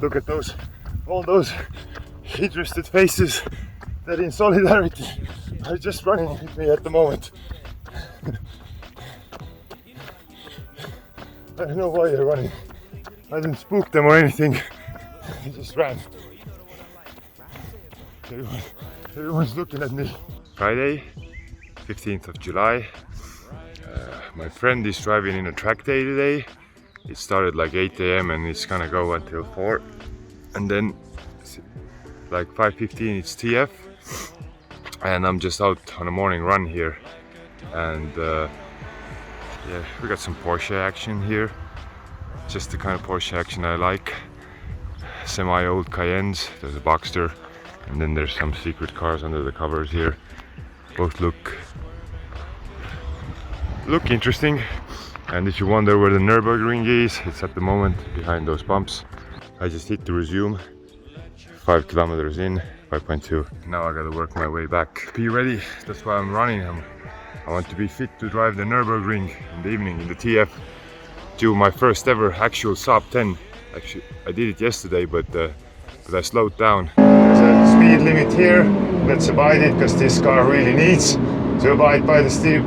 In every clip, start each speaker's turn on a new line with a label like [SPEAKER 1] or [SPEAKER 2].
[SPEAKER 1] Look at those, all those interested faces that in solidarity are just running with me at the moment. I don't know why they're running. I didn't spook them or anything. They just ran. Everyone's looking at me. Friday, 15th of July. My friend is driving in a track day today. It started like 8 a.m. and it's gonna go until 4. And then like 5:15 it's TF. And I'm just out on a morning run here. And yeah, we got some Porsche action here. Just the kind of Porsche action I like. Semi-old Cayennes, there's a Boxster, and then there's some secret cars under the covers here. Both look interesting. And if you wonder where the Nürburgring is, it's at the moment behind those bumps. I just hit the resume, 5 kilometers in, 5.2. Now I gotta work my way back. Be ready, that's why I'm running. I want to be fit to drive the Nürburgring in the evening in the TF. Do my first ever actual Saab 10. Actually, I did it yesterday, but I slowed down. There's a speed limit here. Let's abide it, because this car really needs to abide by the speed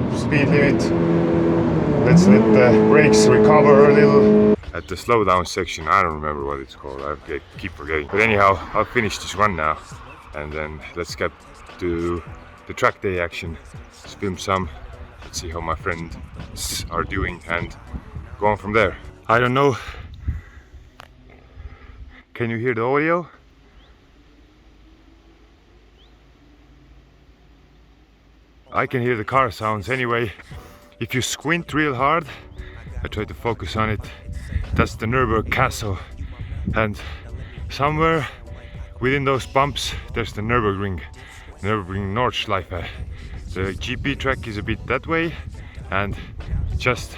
[SPEAKER 1] limit. Let's let the brakes recover a little. At the slowdown section, I don't remember what it's called. I keep forgetting. But anyhow, I'll finish this run now, and then let's get to the track day action. Let's film some. Let's see how my friends are doing and go on from there. I don't know. Can you hear the audio? I can hear the car sounds anyway. If you squint real hard, I try to focus on it. That's the Nürburgring Castle, and somewhere within those bumps there's the Nürburgring Nordschleife. The GP track is a bit that way, and just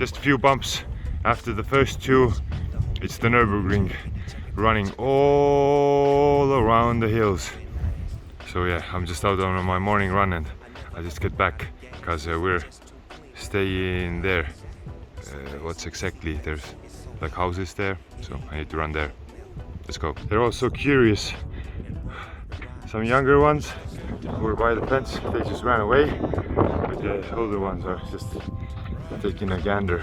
[SPEAKER 1] a few bumps after the first two, it's the Nürburgring running all around the hills. So yeah, I'm just out on my morning run, and I just get back because we're staying there. What's exactly? There's like houses there, so I need to run there. Let's go. They're all so curious. Some younger ones who were by the fence, they just ran away. But the older ones are just taking a gander.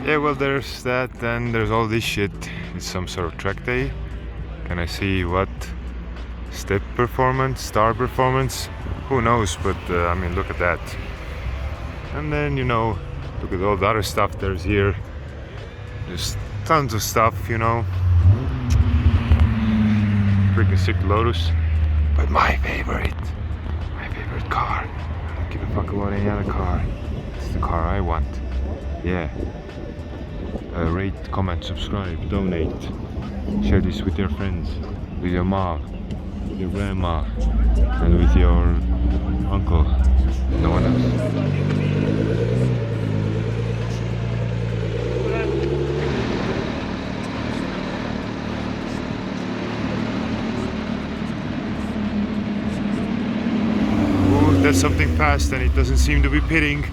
[SPEAKER 1] Yeah, well, there's that, and there's all this shit. It's some sort of track day. Can I see what? Step performance, star performance? Who knows, but I mean, look at that. And then, you know, look at all the other stuff there's here. There's tons of stuff, you know. Freaking sick Lotus. But my favorite car. I don't give a fuck about any other car. It's the car I want. Yeah. Rate, comment, subscribe, donate. Share this with your friends, with your mom, with your grandma, and with your uncle. No one else. Ooh, that's something fast, and it doesn't seem to be pitting.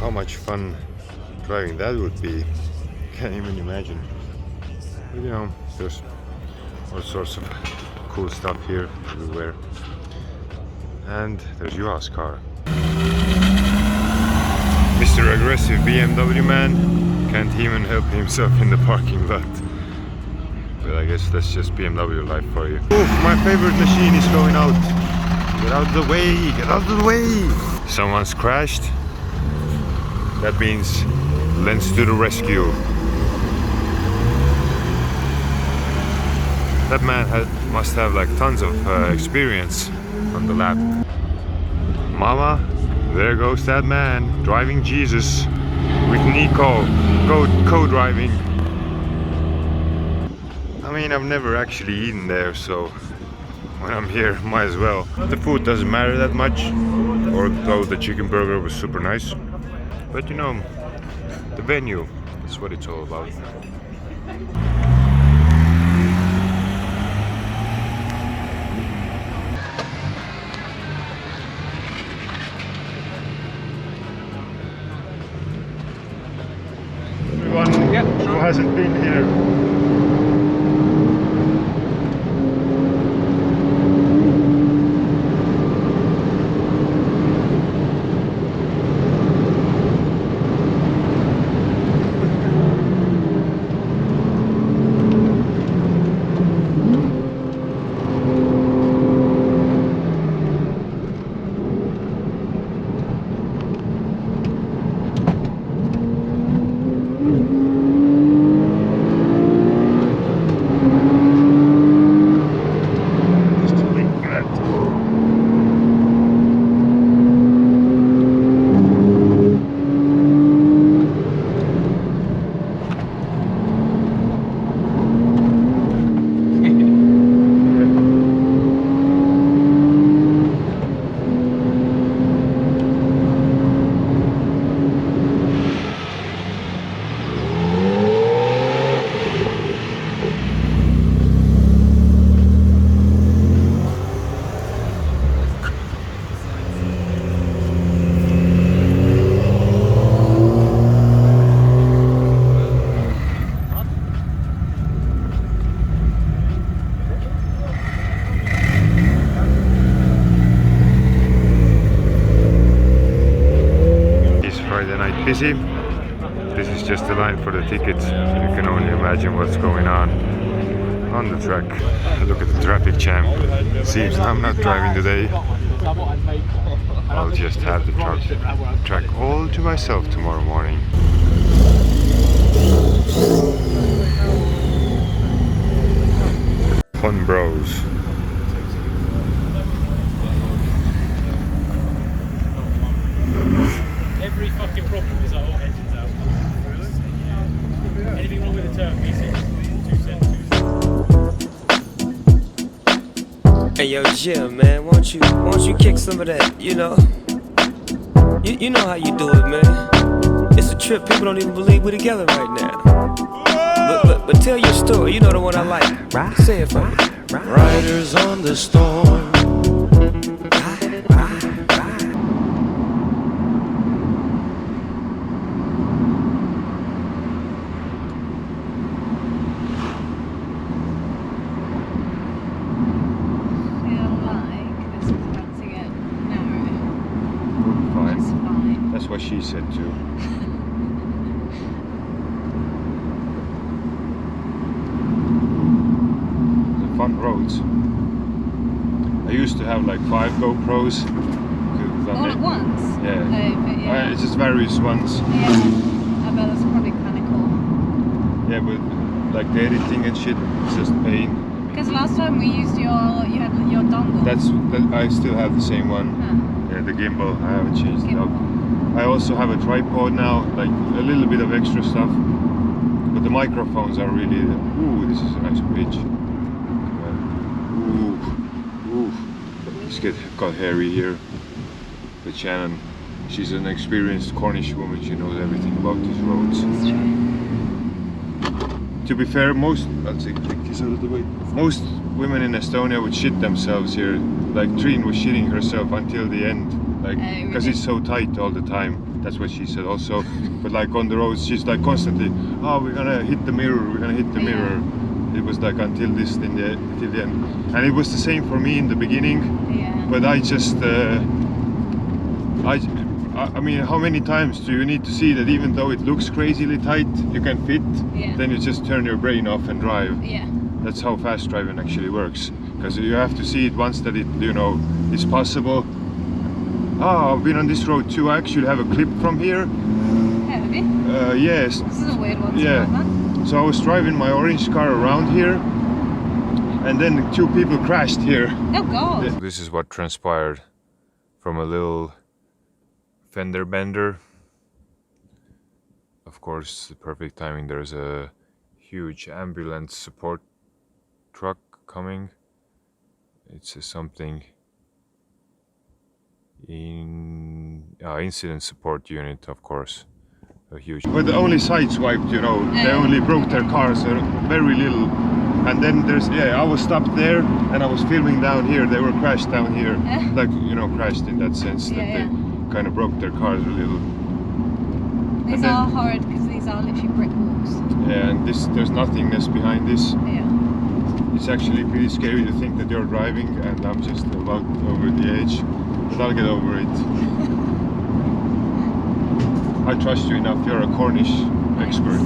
[SPEAKER 1] How much fun driving that would be, can't even imagine. But you know, there's all sorts of cool stuff here everywhere. And there's Juha's car. Mr. Aggressive BMW man can't even help himself in the parking lot. But I guess that's just BMW life for you. Oof, my favorite machine is going out. Get out of the way, get out of the way. Someone's crashed. That means lens to the rescue. That man must have like tons of experience on the lap. Mama, there goes that man driving Jesus with Nico, co-driving. I mean, I've never actually eaten there, so when I'm here, might as well. The food doesn't matter that much, although the chicken burger was super nice. But you know, the venue, that's what it's all about. Everyone who hasn't been here, busy. This is just the line for the tickets. You can only imagine what's going on the track. Look at the traffic jam. Seems I'm not driving today. I'll just have the track all to myself tomorrow morning. Fun bros.
[SPEAKER 2] Every fucking problem is our engines out. Anything wrong with the turn, V6, 2 cents.
[SPEAKER 3] Hey yo, Jim, man, won't you kick some of that? You know, you know how you do it, man. It's a trip. People don't even believe we're together right now. But tell your story. You know the one I like. Right? Say it for me.
[SPEAKER 4] Riders on the storm.
[SPEAKER 1] That's what she said too. The fun roads. I used to have like 5 GoPros.
[SPEAKER 5] All at once?
[SPEAKER 1] Yeah.
[SPEAKER 5] Yeah.
[SPEAKER 1] It's just various ones.
[SPEAKER 5] Yeah. I bet that's probably kind of cool.
[SPEAKER 1] Yeah, but like the editing and shit, it's just pain.
[SPEAKER 5] Because last time we used you had your dongle.
[SPEAKER 1] I still have the same one.
[SPEAKER 5] Huh.
[SPEAKER 1] Yeah, the gimbal. I haven't changed it up.
[SPEAKER 5] Gimbal.
[SPEAKER 1] I also have a tripod now, like a little bit of extra stuff. But the microphones are really. Ooh, this is a nice bridge. Ooh. It's got hairy here. But Shannon, she's an experienced Cornish woman. She knows everything about these roads.
[SPEAKER 5] That's true.
[SPEAKER 1] To be fair, I'll take this out of the way. Most women in Estonia would shit themselves here. Like Trine was shitting herself until the end. Like, because it's so tight all the time. That's what she said also. But like on the roads, she's like constantly, oh, we're gonna hit the mirror, we're gonna hit the mirror. It was like until till the end. And it was the same for me in the beginning.
[SPEAKER 5] Yeah.
[SPEAKER 1] But I just, I mean, how many times do you need to see that even though it looks crazily tight, you can fit?
[SPEAKER 5] Yeah.
[SPEAKER 1] Then you just turn your brain off and drive.
[SPEAKER 5] Yeah.
[SPEAKER 1] That's how fast driving actually works. Because you have to see it once that it, you know, is possible. Oh, I've been on this road too. I actually have a clip from here.
[SPEAKER 5] Have you?
[SPEAKER 1] Yes.
[SPEAKER 5] This is a weird one.
[SPEAKER 1] Yeah. So I was driving my orange car around here, and then 2 people crashed here.
[SPEAKER 5] Oh God.
[SPEAKER 1] This is what transpired from a little fender bender. Of course, the perfect timing. There's a huge ambulance support truck coming. It says something in incident support unit, of course. A huge. But only sideswiped, you know. They only broke their cars, very little. And then there's I was stopped there, and I was filming down here. They were crashed down here, like you know, crashed in that sense that they kind of broke their cars a little.
[SPEAKER 5] These
[SPEAKER 1] then-
[SPEAKER 5] are hard because these are literally brick walks.
[SPEAKER 1] Yeah, and there's nothingness behind this.
[SPEAKER 5] Yeah.
[SPEAKER 1] It's actually pretty scary to think that you're driving and I'm just about over the edge, but I'll get over it. I trust you enough, you're a Cornish expert.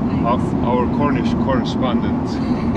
[SPEAKER 5] Thanks.
[SPEAKER 1] Our Cornish correspondent.